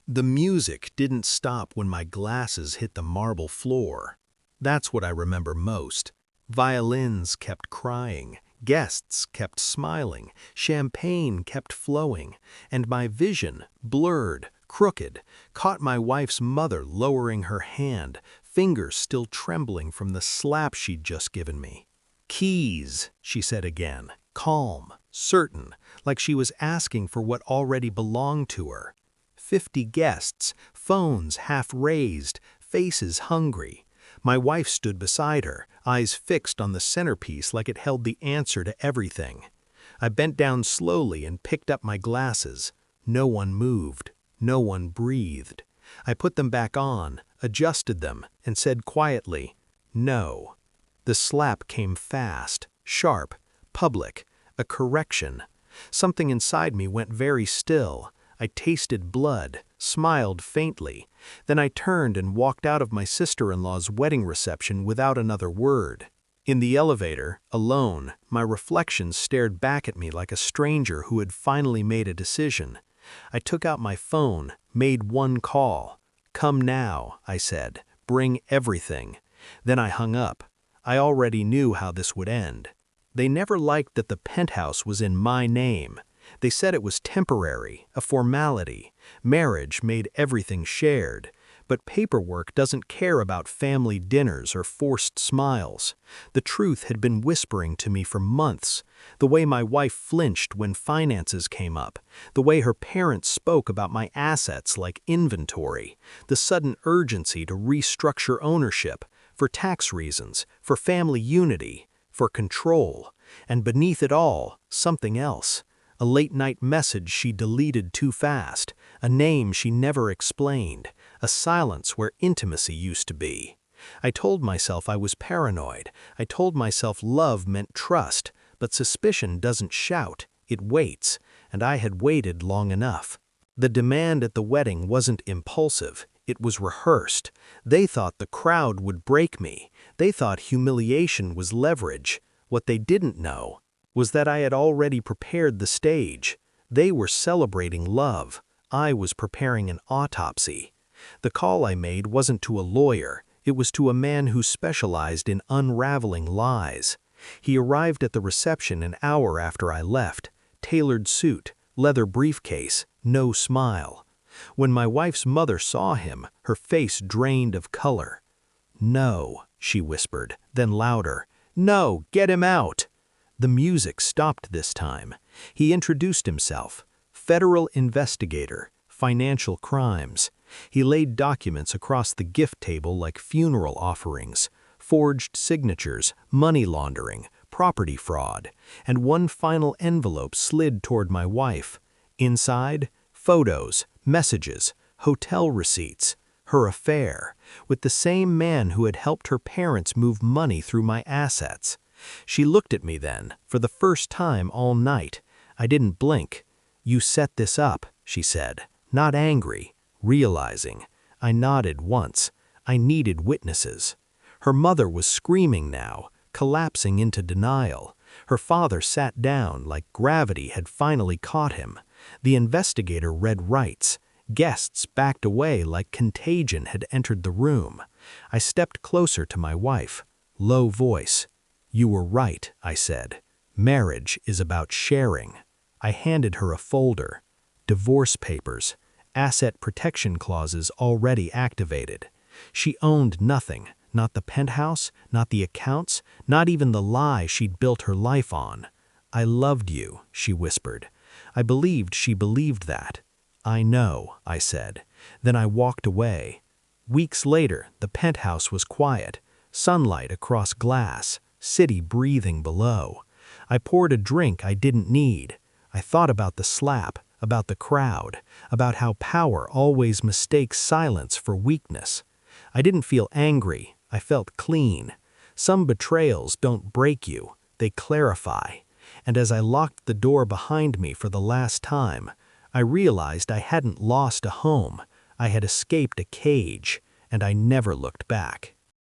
The music didn't stop when my glasses hit the marble floor. That's what I remember most. Violins kept crying, guests kept smiling, champagne kept flowing, and my vision, blurred, crooked, caught my wife's mother lowering her hand, fingers still trembling from the slap she'd just given me. "Keys," she said again, calm, certain, like she was asking for what already belonged to her. 50 guests, phones half raised, faces hungry. My wife stood beside her, eyes fixed on the centerpiece like it held the answer to everything. I bent down slowly and picked up my glasses. No one moved. No one breathed. I put them back on, adjusted them, and said quietly, "No." The slap came fast, sharp, public, a correction. Something inside me went very still. I tasted blood, smiled faintly. Then I turned and walked out of my sister-in-law's wedding reception without another word. In the elevator, alone, my reflections stared back at me like a stranger who had finally made a decision. I took out my phone, made one call. "Come now," I said. "Bring everything." Then I hung up. I already knew how this would end. They never liked that the Penthouse was in my name. They said it was temporary, a formality. Marriage made everything shared. But paperwork doesn't care about family dinners or forced smiles. The truth had been whispering to me for months. The way my wife flinched when finances came up. The way her parents spoke about my assets like inventory. The sudden urgency to restructure ownership. For tax reasons, for family unity, for control. And beneath it all, something else. A late-night message she deleted too fast, a name she never explained, a silence where intimacy used to be. I told myself I was paranoid. I told myself love meant trust, but suspicion doesn't shout, it waits, and I had waited long enough. The demand at the wedding wasn't impulsive, it was rehearsed. They thought the crowd would break me. They thought humiliation was leverage. What they didn't know was that I had already prepared the stage. They were celebrating love. I was preparing an autopsy. The call I made wasn't to a lawyer. It was to a man who specialized in unraveling lies. He arrived at the reception an hour after I left. Tailored suit, leather briefcase, no smile. When my wife's mother saw him, her face drained of color. "No," she whispered, then louder. "No, get him out!" The music stopped this time. He introduced himself. Federal investigator, financial crimes. He laid documents across the gift table like funeral offerings, forged signatures, money laundering, property fraud, and one final envelope slid toward my wife. Inside, photos, messages, hotel receipts, her affair, with the same man who had helped her parents move money through my assets. She looked at me then, for the first time all night. I didn't blink. "You set this up," she said, not angry, realizing. I nodded once. I needed witnesses. Her mother was screaming now, collapsing into denial. Her father sat down like gravity had finally caught him. The investigator read rights. Guests backed away like contagion had entered the room. I stepped closer to my wife. Low voice. "You were right," I said. "Marriage is about sharing." I handed her a folder. Divorce papers. Asset protection clauses already activated. She owned nothing. Not the penthouse, not the accounts, not even the lie she'd built her life on. "I loved you," she whispered. I believed she believed that. "I know," I said. Then I walked away. Weeks later, the penthouse was quiet. Sunlight across glass, city breathing below. I poured a drink I didn't need. I thought about the slap, about the crowd, about how power always mistakes silence for weakness. I didn't feel angry. I felt clean. Some betrayals don't break you, they clarify. And as I locked the door behind me for the last time, I realized I hadn't lost a home. I had escaped a cage, and I never looked back.